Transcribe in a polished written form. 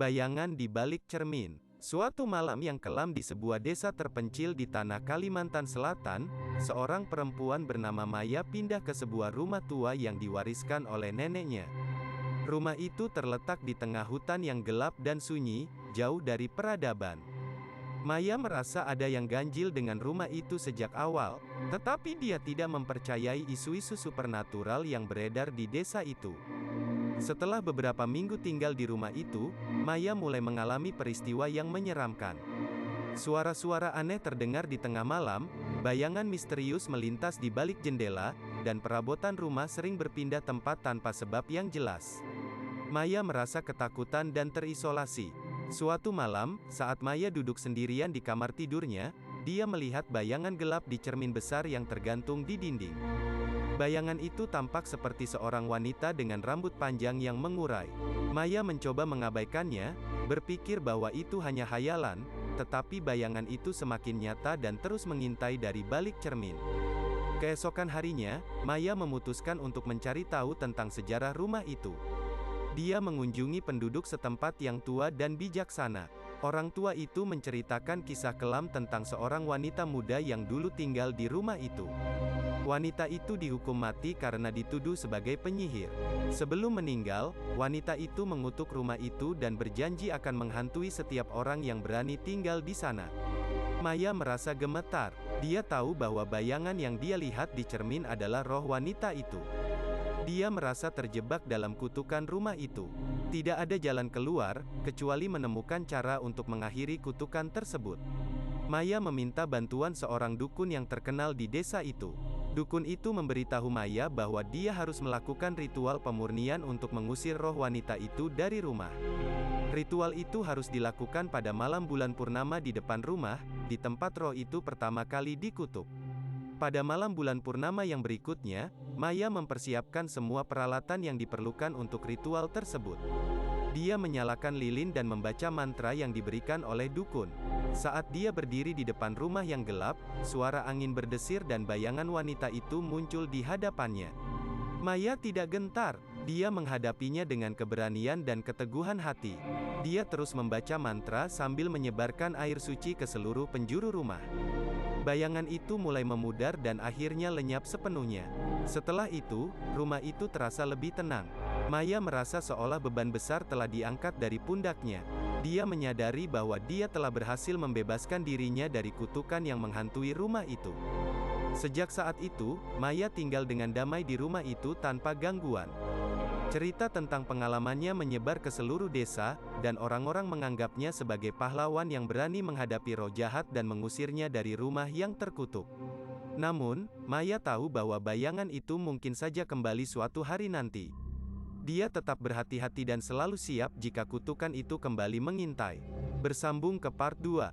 Bayangan di balik cermin. Suatu malam yang kelam di sebuah desa terpencil di tanah Kalimantan Selatan, seorang perempuan bernama Maya pindah ke sebuah rumah tua yang diwariskan oleh neneknya. Rumah itu terletak di tengah hutan yang gelap dan sunyi, jauh dari peradaban. Maya merasa ada yang ganjil dengan rumah itu sejak awal, tetapi dia tidak mempercayai isu-isu supernatural yang beredar di desa itu. Setelah beberapa minggu tinggal di rumah itu, Maya mulai mengalami peristiwa yang menyeramkan. Suara-suara aneh terdengar di tengah malam, bayangan misterius melintas di balik jendela, dan perabotan rumah sering berpindah tempat tanpa sebab yang jelas. Maya merasa ketakutan dan terisolasi. Suatu malam, saat Maya duduk sendirian di kamar tidurnya, dia melihat bayangan gelap di cermin besar yang tergantung di dinding. Bayangan itu tampak seperti seorang wanita dengan rambut panjang yang mengurai. Maya mencoba mengabaikannya, berpikir bahwa itu hanya khayalan, tetapi bayangan itu semakin nyata dan terus mengintai dari balik cermin. Keesokan harinya, Maya memutuskan untuk mencari tahu tentang sejarah rumah itu. Dia mengunjungi penduduk setempat yang tua dan bijaksana. Orang tua itu menceritakan kisah kelam tentang seorang wanita muda yang dulu tinggal di rumah itu. Wanita itu dihukum mati karena dituduh sebagai penyihir. Sebelum meninggal, wanita itu mengutuk rumah itu dan berjanji akan menghantui setiap orang yang berani tinggal di sana. Maya merasa gemetar. Dia tahu bahwa bayangan yang dia lihat di cermin adalah roh wanita itu. Dia merasa terjebak dalam kutukan rumah itu. Tidak ada jalan keluar, kecuali menemukan cara untuk mengakhiri kutukan tersebut. Maya meminta bantuan seorang dukun yang terkenal di desa itu. Dukun itu memberitahu Maya bahwa dia harus melakukan ritual pemurnian untuk mengusir roh wanita itu dari rumah. Ritual itu harus dilakukan pada malam bulan purnama di depan rumah, di tempat roh itu pertama kali dikutuk. Pada malam bulan purnama yang berikutnya, Maya mempersiapkan semua peralatan yang diperlukan untuk ritual tersebut. Dia menyalakan lilin dan membaca mantra yang diberikan oleh dukun. Saat dia berdiri di depan rumah yang gelap, suara angin berdesir dan bayangan wanita itu muncul di hadapannya. Maya tidak gentar, dia menghadapinya dengan keberanian dan keteguhan hati. Dia terus membaca mantra sambil menyebarkan air suci ke seluruh penjuru rumah. Bayangan itu mulai memudar dan akhirnya lenyap sepenuhnya. Setelah itu, rumah itu terasa lebih tenang. Maya merasa seolah beban besar telah diangkat dari pundaknya. Dia menyadari bahwa dia telah berhasil membebaskan dirinya dari kutukan yang menghantui rumah itu. Sejak saat itu, Maya tinggal dengan damai di rumah itu tanpa gangguan. Cerita tentang pengalamannya menyebar ke seluruh desa, dan orang-orang menganggapnya sebagai pahlawan yang berani menghadapi roh jahat dan mengusirnya dari rumah yang terkutuk. Namun, Maya tahu bahwa bayangan itu mungkin saja kembali suatu hari nanti. Dia tetap berhati-hati dan selalu siap jika kutukan itu kembali mengintai. Bersambung ke part 2.